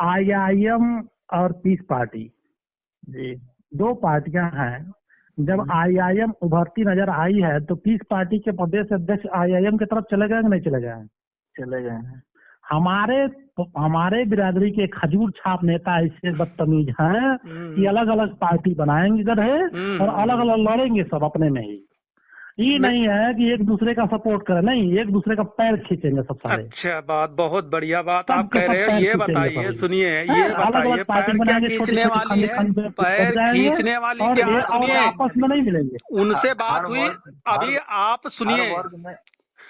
IIM और पीस पार्टी जी, 2 पार्टियां हैं। जब IIM उभरती नजर आई है तो पीस पार्टी के प्रदेश अध्यक्ष IIM की तरफ चले गए कि नहीं चले गए? चले गए हैं। हमारे बिरादरी के खजूर छाप नेता ऐसे बदतमीज हैं कि अलग अलग पार्टी बनाएंगे गधे और अलग अलग लड़ेंगे सब अपने में ही। ये नहीं है कि एक दूसरे का सपोर्ट करें, नहीं, एक दूसरे का पैर खींचेंगे सब सारे। अच्छा बात, बहुत बढ़िया बात आप सबके कह रहे सब हो। पैर ये खींचेंगे बताइए, सभी। सुनिए, ये अलग अलग बताइए, पार्टी पैर क्या बनाएंगे, छोटे खींचने छोटे वाली है? खंड पैर खींचने वाली और क्या है? और सुनिए, आपस में नहीं मिलेंगे। उनसे बात हर हुई वर्ग- अभी, हर- आप सुनिए।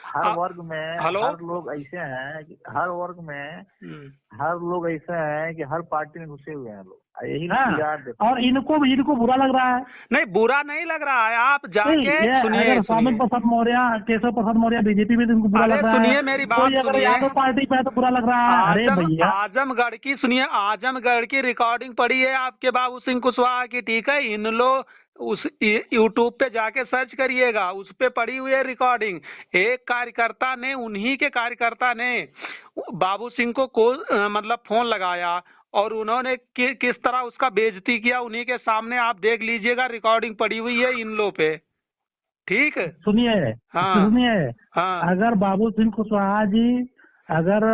हर आप- वर्ग में हेलो? हर लोग ऐसे हैं कि हर वर्ग में हम्म। हर लोग ऐसे हैं कि हर पार्टी में घुसे हुए हैं लोग, यही हाँ, बिगाड़ देते और इनको बुरा लग रहा है। नहीं, बुरा नहीं लग रहा है, आप नहीं, जाके ये सुनिए, अगर स्वामी प्रसाद मौर्य, केशव प्रसाद मौर्य बीजेपी में तो इनको बुरा अरे लग रहा है। सुनिए मेरी बात कोई अगर सुनिए। यादव पार्टी पे है तो बुरा लग रहा है। अरे भैया, आजमगढ़ की सुनिए, आजमगढ़ की रिकॉर्डिंग पड़ी है आपके बाबू सिंह कुशवाहा की, ठीक है? इन लोग उस यूट्यूब पे जाके सर्च करिएगा, उस पे पड़ी हुई है रिकॉर्डिंग। एक कार्यकर्ता ने, उन्हीं के कार्यकर्ता ने बाबू सिंह को मतलब फोन लगाया और उन्होंने किस तरह उसका बेइज्जती किया, उन्हीं के सामने आप देख लीजिएगा, रिकॉर्डिंग पड़ी हुई है इन लो पे, ठीक है? सुनिए, हाँ हाँ, अगर बाबू सिंह कुशवाहा जी अगर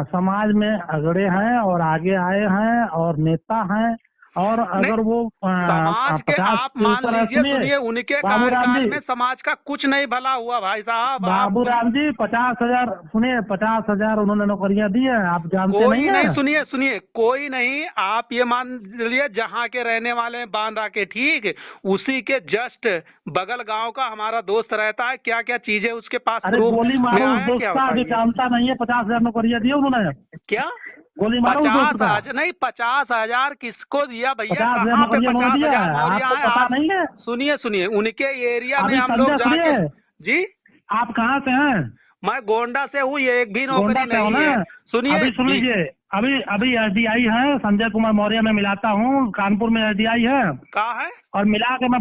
समाज में अगड़े हैं और आगे आए हैं और नेता हैं, और अगर वो समाज के 50 आप के मान ऊपर है, लीजिए, सुनिए, उनके बाबूराम कार्यकाल जी, में समाज का कुछ नहीं भला हुआ भाई साहब। बाबूराम जी 50,000, सुनिए, 50,000 उन्होंने नौकरियां दी है, आप जानते कोई नहीं नहीं, है? सुनिए सुनिए, कोई नहीं, आप ये मान लीजिए जहाँ के रहने वाले हैं बांदा के, ठीक, उसी के जस्ट बगल गांव का हमारा दोस्त रहता है। क्या क्या चीजें उसके पास अरे प्रूफ गोली में मारो उस आया, दोस्त क्या का जो बताइए? जानता नहीं है। 50,000 नौकरियां दी उन्होंने। क्या गोली मारो उस दोस्त का। 50,000 नहीं, 50,000 किसको दिया भैया? 50,000 कहाँ पे नौकरियां उन्होंने दिया 50,000 है, मौर्य आपको है? पता आप नहीं है? सुनिए सुनिए, उनके एरिया में अभी हम लोग संजय जाके, सुनिए, जी, आप कहाँ से हैं? मैं गोंडा से हूँ, ये एक भी नौकरी गोंडा से हो नहीं है। ना? सुनिए, अभी सुन लीजिए, अभी SDI है, संजय कुमार मौर्य में मिलाता हूँ, कानपुर में SDI है, कहा है? और मिला के मैं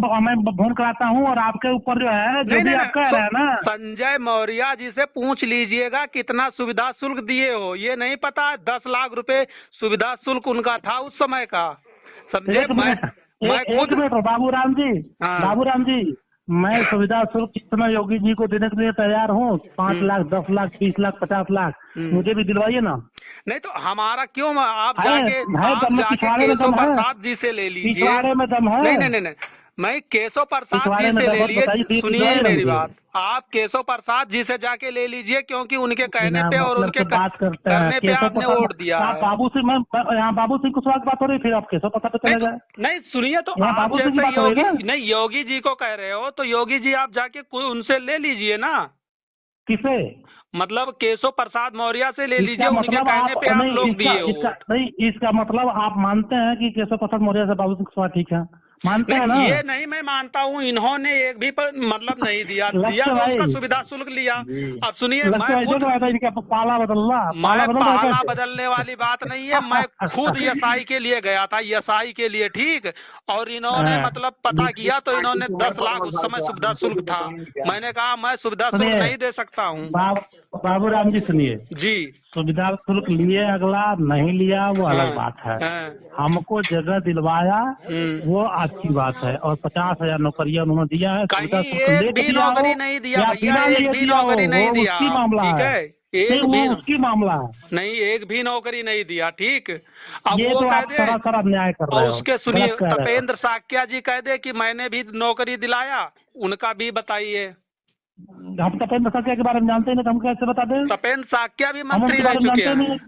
फोन कराता हूँ, और आपके ऊपर जो है जो भी आप कह रहे हैं ना, संजय मौर्य जी से पूछ लीजिएगा कितना सुविधा शुल्क दिए हो। ये नहीं पता है 10 लाख रुपए सुविधा शुल्क उनका था उस समय का, समझे? एक मिनट, मैं एक खुद, मिनट बाबूराम जी, हाँ। बाबूराम जी, मैं सुविधा शुल्क इस समय योगी जी को देने के लिए तैयार हूँ। 5 लाख, 10 लाख, 20 लाख, 50 लाख, मुझे भी दिलवाइए ना। नहीं तो हमारा क्यों, आप है जाके पिछवाड़े में केशव दम है, प्रसाद जी से ले लीजिए। पिछवाड़े में दम है। नहीं, मैं केशव प्रसाद पिछवाड़े जी में से दम ले है, लिए। बताइए, सुनिए दिलवाइए ना मेरी मुझे। बात, आप केशव प्रसाद जी से जाके ले लीजिए, क्योंकि उनके कहने बिना पे और मतलब उनके से बात करते हैं। करने पे केशव आपने प्रसाद, वोट दिया आप है। बाबू सिंह, मैं यहाँ बाबू सिंह कुशवाहा की बात हो रही, फिर आप केशव प्रसाद पे चले गए। नहीं सुनिए, तो यहाँ आप बाबू सिंह की जैसे बात हो रही योगी, है। नहीं, योगी जी को कह रहे हो तो योगी जी आप जाके कोई उनसे ले लीजिए ना। किसे? मतलब केशव प्रसाद मौर्य से ले लीजिए, इसका उनके मतलब कहने आप पे आप नहीं, लोग दिए हो। इसका मतलब आप मानते हैं कि केशव प्रसाद मौर्य से बाबू सिंह कुशवाहा ठीक है, मानते हैं ना? नहीं, ये नहीं मैं मानता हूँ, इन्होंने एक भी मतलब नहीं दिया लक्ष्य तो भाई, उसका सुविधा शुल्क लिया। अब सुनिए, लगता मैं है खुद, इनका पाला बदलना, मैं बदल रहा है पाला कैसे? बदलने वाली बात नहीं है, मैं खुद एसआई के लिए गया था, एसआई के लिए, ठीक, और इन्होंने हाँ। मतलब पता किया तो इन्होंने 10 लाख उस समय सुविधा शुल्क था। मैंने कहा मैं सुविधा शुल्क सुनिए, नहीं दे सकता हूँ। बाबूराम जी सुनिए, जी, सुविधा शुल्क लिए, अगला नहीं लिया वो अलग हाँ, बात है। हाँ, हमको जगह दिलवाया वो अच्छी बात है, और 50,000 नौकरियां उन्होंने दिया है। कहीं सुविधा शुल्क एक लेके भी दिया हो नौकरी नहीं दिया या भैया, बिना एक लिए भी दिया हो, नौकरी नहीं वो दिया, उसकी मामला ठीक है। है? नहीं, एक भी वो उसकी मामला है। नहीं, एक भी नौकरी नहीं दिया, ठीक। अब ये वो तो कह आप दे, सरासर अन्याय कर और रहे हो, उसके सुनिए, गलत कह रहे हो। तपेंद्र साक्या जी कह दे कि मैंने भी नौकरी दिलाया, उनका भी बताइए। हम तपेंद्र साक्या के बारे में जानते ही नहीं, तो हम कैसे बता दें? तपेंद्र साक्या भी हम मंत्री उनके रह बारे में चुके जानते हैं। नहीं,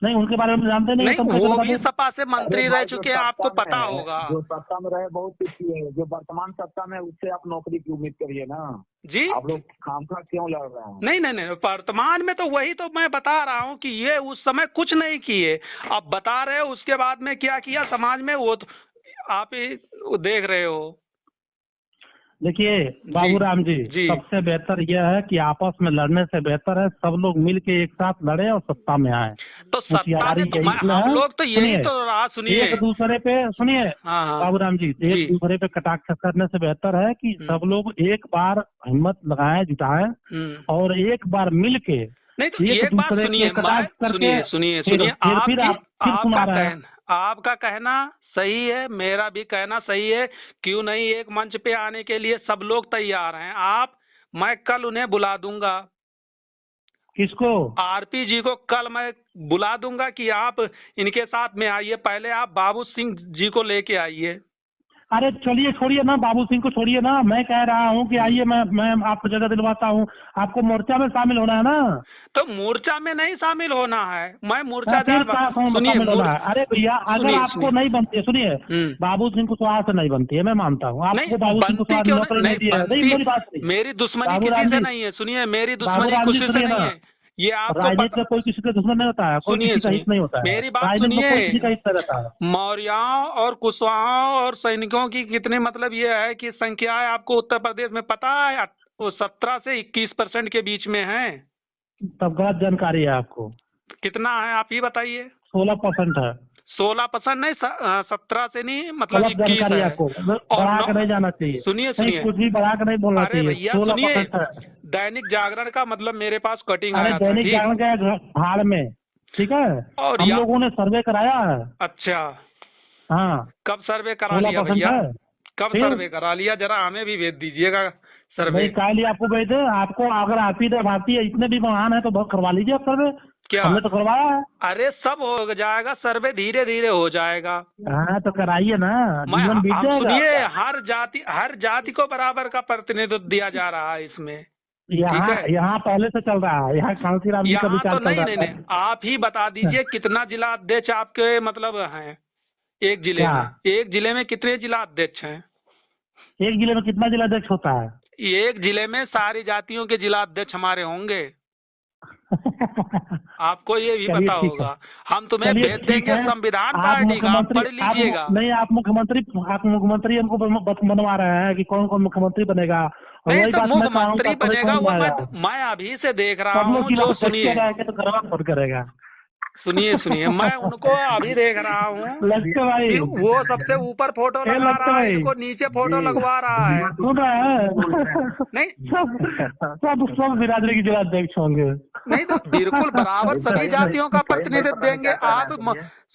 नहीं उनके बारे में जानते नहीं, नहीं, तो हम कैसे वो बता भी दें? सपा से मंत्री रह भाई, चुके हैं, आपको पता होगा। जो सत्ता में रहे बहुत कुछ किए हैं, जो वर्तमान सत्ता में उससे आप नौकरी की उम्मीद करिए ना। जी, आप लोग खामखा क्यों लड़ रहे हैं? नहीं, वर्तमान में तो वही तो मैं बता रहा हूँ कि ये उस समय कुछ नहीं किए, अब बता रहे हो उसके बाद में क्या किया समाज में, वो तो आप ही देख रहे हो। देखिए बाबूराम जी, जी। सबसे बेहतर यह है कि आपस में लड़ने से बेहतर है सब लोग मिल के एक साथ लड़े और सत्ता में आए। तो सत्ता होशियारी में तो यही में हम है। लोग तो यही सुनिए, तो रहा, सुनिए। एक दूसरे पे सुनिए हाँ हाँ बाबूराम जी, जी। एक दूसरे पे कटाक्ष करने से बेहतर है कि सब लोग एक बार हिम्मत लगाएं, जुटाएं और एक बार मिल के नहीं तो एक एक बात दूसरे सुनिए, पे कटाक्ष करके सुनिए फिर आप फिर सुना रहे हैं। आपका कहना सही है, मेरा भी कहना सही है। क्यों नहीं, एक मंच पे आने के लिए सब लोग तैयार हैं। मैं कल उन्हें बुला दूंगा, किसको? आरपी जी को कल मैं बुला दूंगा कि आप इनके साथ में आइए। पहले आप बाबू सिंह जी को लेके आइए। अरे चलिए, छोड़िए ना बाबू सिंह को, छोड़िए ना। मैं कह रहा हूँ कि आइए, मैं आपको जगह दिलवाता हूँ। आपको मोर्चा में शामिल होना है ना? तो मोर्चा में नहीं शामिल होना है, मैं मोर्चा फिर कहाँ शामिल होना है? अरे भैया, अगर आपको नहीं बनती है, सुनिए, बाबू सिंह कुशवाहा से नहीं बनती है, मैं मानता हूँ आपको। बाबू सिंह कुशवाहा ने नौकरी नहीं दी है, नहीं मेरी बात नहीं। मेरी दुश्मनी बाबूराम किसी से जी, नहीं है, सुनिए, मेरी दुश्मनी बाबूराम जी किसी से सुनिए नहीं ना, है, ये आपको राजनीति में कोई किसी का दुश्मन नहीं होता है, कोई सुनिए किसी का सुनिए हित नहीं होता है। मेरी बात राजनीति में कोई सुनिए। किसी का हित नहीं रहता है। मौर्यों और कुशवाहों और सैनिकों की कितनी, मतलब ये है कि संख्या है आपको उत्तर प्रदेश में पता है, वो 17 से 21% के बीच में है। तब गलत जानकारी है आपको। कितना है आप ही बताइए। 16% है। 16% नहीं, 17 से नहीं, मतलब गलत 21 जानकारी है है। आपको, और बढ़ा के नहीं जाना चाहिए। सुनिए नहीं, सुनिए, कुछ भी बढ़ा के नहीं बोलना अरे चाहिए। भैया सुनिए, 16% है। दैनिक जागरण का मतलब मेरे पास कटिंग अरे आया था, दैनिक ठीक। जागरण का भाड़ में, ठीक है। और हम लोगों ने सर्वे कराया है। अच्छा, हाँ, कब सर्वे करा 16% लिया भैया? है। कब फिर सर्वे करा लिया, जरा हमें भी भेज दीजिएगा सर्वे। भाई काय लिए आपको गए थे? आपको अगर आपी भारतीय इतने भी महान है तो बहुत करवा लीजिए आप सर्वे। क्या? हमने तो करवाया है। अरे सब हो जाएगा, सर्वे धीरे धीरे हो जाएगा। हाँ तो कराइए ना, जीवन बीत हम जाएगा सुनिए, आपका। हर जाति को बराबर का प्रतिनिधित्व दिया जा रहा है इसमें, ठीक यहाँ है। यहाँ पहले से चल रहा है, यहाँ कांसीराम जी का यहाँ विचार तो चल नहीं, रहा नहीं था। नहीं, आप ही बता दीजिए कितना जिला अध्यक्ष आपके मतलब हैं एक जिले क्या? में? एक जिले में कितने जिला अध्यक्ष हैं? एक जिले में कितना जिलाध्यक्ष होता है? एक जिले में सारी जातियों के जिला अध्यक्ष हमारे होंगे। आपको ये भी चलिए पता ठीक है। होगा। हम तुम्हें चलिए भेज ठीक देंगे है। संविधान आप पार्टी का, आप मुख्यमंत्री, पढ़ लीजिएगा। नहीं, आप मुख्यमंत्री हमको बनवा रहे हैं कि कौन कौन मुख्यमंत्री बनेगा। और नहीं वही तो बात मैं चाहूँगा, मुख्यमंत्री कौन बनेगा वो बनेगा। मैं अभी से देख रहा सब लोग हूँ, की जो बात देखते सुनिए रहेंगे तो करवा कौन करेगा। सुनिए मैं उनको अभी देख रहा हूँ लगते भाई, कि वो सबसे ऊपर फोटो ए लगा लगते रहा है, भाई, इनको नीचे फोटो लगवा रहा है। सुन रहा है? नहीं सब बिरादरी के जिलाध्यक्ष होंगे। नहीं तो बिल्कुल बराबर सभी जातियों का प्रतिनिधित्व देंगे। आप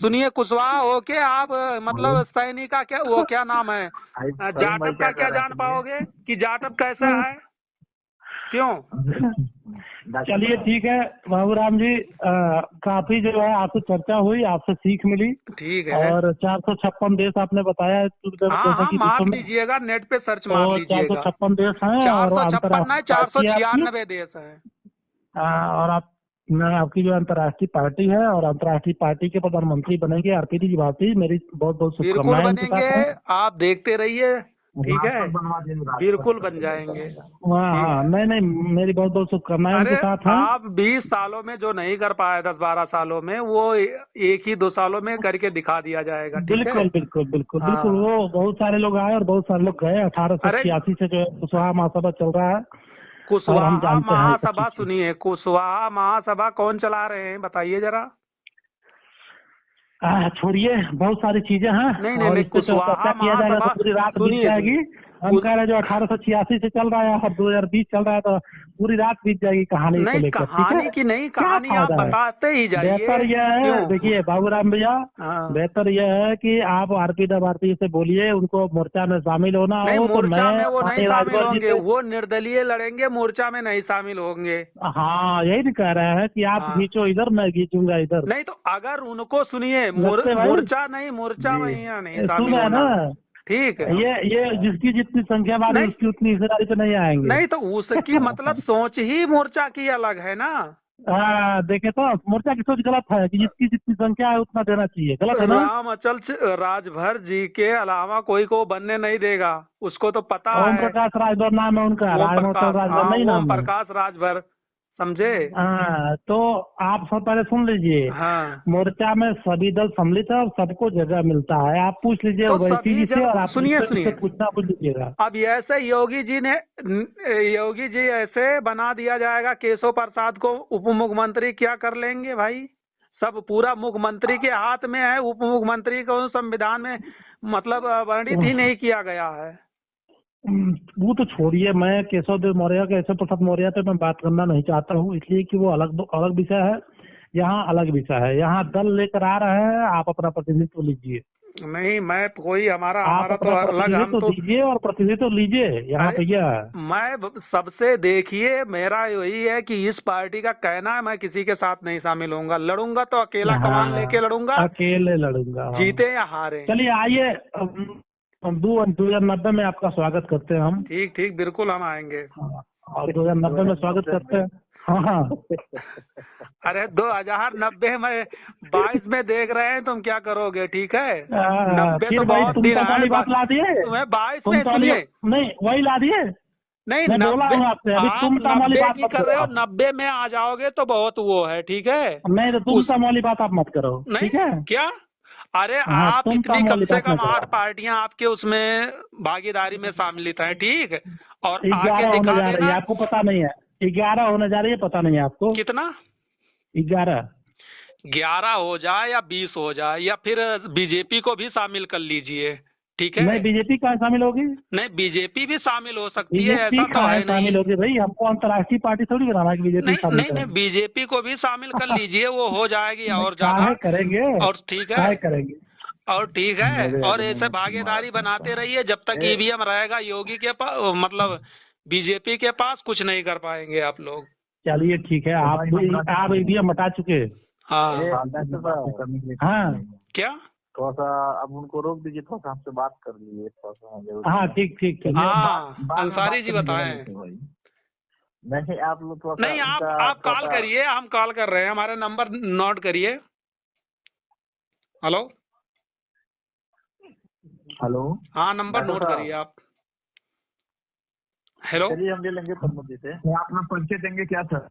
सुनिए, कुशवाहा होके आप मतलब सैनिक का क्या, वो क्या नाम है, जाटव का क्या जान पाओगे कि जाटव कैसा है? क्यों? चलिए ठीक है बाबूराम जी, काफी जो है आपसे चर्चा हुई, आपसे सीख मिली। ठीक है। और 456 देश आपने बताया, हाँ जैसे हाँ, कि मार विश्व में लीजिएगा, नेट पे सर्च मार तो लीजिएगा। 456 देश हैं और 456 नहीं, अंतर्राष्ट्रीय पार्टी है आपकी। 496 देश है। और आपकी जो अंतर्राष्ट्रीय पार्टी है और अंतर्राष्ट्रीय पार्टी के प्रधानमंत्री बनेंगे आरपीडी जी भारती। मेरी बहुत बहुत बिल्कुल शुभकामनाएं उनके बनेंगे, साथ हैं। आप देखते रहिए, ठीक है, बिल्कुल बन जाएंगे। हाँ, नहीं, मेरी बहुत बहुत शुभकामनाएं उनके अरे साथ हैं। आप 20 सालों में जो नहीं कर पाए, 10-12 सालों में, वो एक ही 2 सालों में करके दिखा दिया जाएगा, ठीक है। बिल्कुल बिल्कुल बिल्कुल हाँ। बिल्कुल, वो बहुत सारे लोग आए और बहुत सारे लोग गए। 1886 से जो है कुशवाहा महासभा चल रहा है और हम कुशवाहा जानते हैं ये सब महासभा, चीजें। सुनिए, कुशवाहा महासभा कौन चला रहे हैं बताइए जरा। छोड़िए, बहुत सारी चीजें हैं नहीं, और नहीं, इस पे तो कुशवाहा चर्चा किया जाएगा तो महासभा, पूरी रात बीत सुनिए जाएगी। हम कुछ- कह रहे हैं जो 1886 से चल रहा है और 2020 चल रहा है तो पूरी रात बीत जाएगी कहानी को नहीं, लेकर, ठीक कहानी है। की नहीं, क्या कहानी आप फायदा है? बताते ही जाइए। बेहतर यह है, क्यों? देखिए बाबूराम भैया, हाँ। बेहतर यह है कि आप आरपीडी भारती से बोलिए, उनको मोर्चा में शामिल होना नहीं, हो तो मोर्चा में वो नहीं माननीय शामिल राजभर जी होंगे, से। वो निर्दलीय लड़ेंगे, मोर्चा में नहीं शामिल होंगे। हाँ, यही तो कह रहे हैं कि आप हाँ। खींचो इधर, मैं खींचूंगा इधर। नहीं तो अगर उनको सुनिए, लगते भाई? मोर्चा में यहाँ नहीं सुन शामिल रहे हैं होना, ना, ठीक है। ये जिसकी जितनी संख्या वाली नहीं, उसकी उतनी हिस्सेदारी पे नहीं आएंगे। नहीं तो उसकी मतलब सोच ही मोर्चा की अलग है ना। देखे तो मोर्चा की सोच गलत है कि जिसकी जितनी संख्या है उतना देना चाहिए, गलत है ना। राम अचल राजभर जी के अलावा कोई को बनने नहीं देगा, उसको तो पता ओम है। प्रकाश राजभर नाम है उनका, राजभर नहीं ओम नाम है। प्रकाश राजभर, समझे? हाँ, तो आप सब पहले सुन लीजिए। हाँ, मोर्चा में सभी दल सम्मिलित है और सबको जगह मिलता है। आप पूछ लीजिए तो ओवैसी सभी जी से, और आप सुनिए मुझसे सुनिए, पूछना पूछ लीजिएगा। अब ऐसे योगी जी ऐसे बना दिया जाएगा केशव प्रसाद को उप मुख्यमंत्री, क्या कर लेंगे भाई? सब पूरा मुख्यमंत्री के हाथ में है, उप मुख्यमंत्री को संविधान में मतलब वर्णित ही नहीं किया गया है। वो तो छोड़िए, मैं केशव देव मौर्य, केशव प्रसाद मौर्य पे मैं बात करना नहीं चाहता हूँ, इसलिए कि वो अलग अलग विषय है, यहाँ अलग विषय है। यहाँ दल लेकर आ रहे हैं, आप अपना प्रतिनिधित्व लीजिए। नहीं, मैं कोई आप हमारा तो अपना अलग, हम प्रतिनिधित्व तो दीजिए और प्रतिनिधित्व लीजिए यहाँ अरे भैया। सबसे देखिए, मेरा यही है कि इस पार्टी का कहना है मैं किसी के साथ नहीं शामिल होऊंगा, लड़ूंगा तो अकेला कमान लेके हाँ, लड़ूंगा, अकेले लड़ूंगा। हाँ, जीते या हारे। चलिए आइए, 2090 में आपका स्वागत करते हैं हम। ठीक ठीक, बिल्कुल हम आएंगे। हाँ, और 2090 में स्वागत करते हैं। हाँ हाँ। अरे 2090 में 22 में देख रहे हैं, तुम क्या करोगे? ठीक है, 90 तो फिर वही बहुत दिन तुमसा है। वाली बात ला दिए। तुम्हें 22 में तुमसा वाली, सुनिए, नहीं वही ला दिए। नहीं मैं बोला 90, हूँ आपसे, अभी आप तुमसा वाली 90 बात की मत कर करो रहे हो, आप। 90 में आ जाओगे तो बहुत वो है, ठीक है? नहीं तो उस तुमसा वाली बात आप मत करो, नहीं ठीक है? क्या? अरे हाँ, आप तुमसा इतनी कम वाली से बात कम मत करो 8 आप। पार्टियां आपके उसमें भागीदारी में शामिलित हैं, ठीक? और आगे 11 होने दिखा जा रही है, देना। आपको पता नहीं है? 11 होने जा रही है, पता नहीं है आपको? कितना? 11। 11 हो जाए या 20 हो जाए, या फिर बीजेपी को भी शामिल कर लीजिए, ठीक है? नहीं, बीजेपी कहाँ शामिल होगी? नहीं, बीजेपी भी शामिल हो सकती है, बीजेपी ऐसा तो कहाँ है है नहीं। शामिल होगी भाई? हमको अंतर्राष्ट्रीय पार्टी थोड़ी बनाना है कि बीजेपी नहीं शामिल नहीं नहीं, करेंगे। बीजेपी को भी शामिल कर लीजिए, वो हो जाएगी और ज्यादा। काहे करेंगे, और ठीक है, काहे करेंगे। और ठीक है, और ऐसे भागीदारी बनाते रहिए जब तक ईवीएम रहेगा योगी के पास, मतलब बीजेपी के पास, कुछ नहीं कर पाएंगे आप लोग। चलिए ठीक है, आप ईवीएम हटा चुके हैं। हाँ, हाँ क्या? थोड़ा सा अब उनको रोक दीजिए, थोड़ा सा हमसे बात कर लीजिए, थोड़ा सा जरूरी हाँ, है। ठीक ठीक ठीक। हाँ, बाद में अंसारी बात जी करेंगे बताएं। तो भाई। नहीं, आप लोग थोड़ा सा नहीं, उनका आप थोड़ा कॉल सा। करिए, हम कॉल कर रहे हैं, हमारे नंबर नोट करिए। हेलो, हेलो, हाँ नंबर डॉक्टर नोट साहब। करिए आप। हेलो, चलिए हम ले लेंगे प्रमोद जी से। आप अपना परिचय देंगे क्या सर?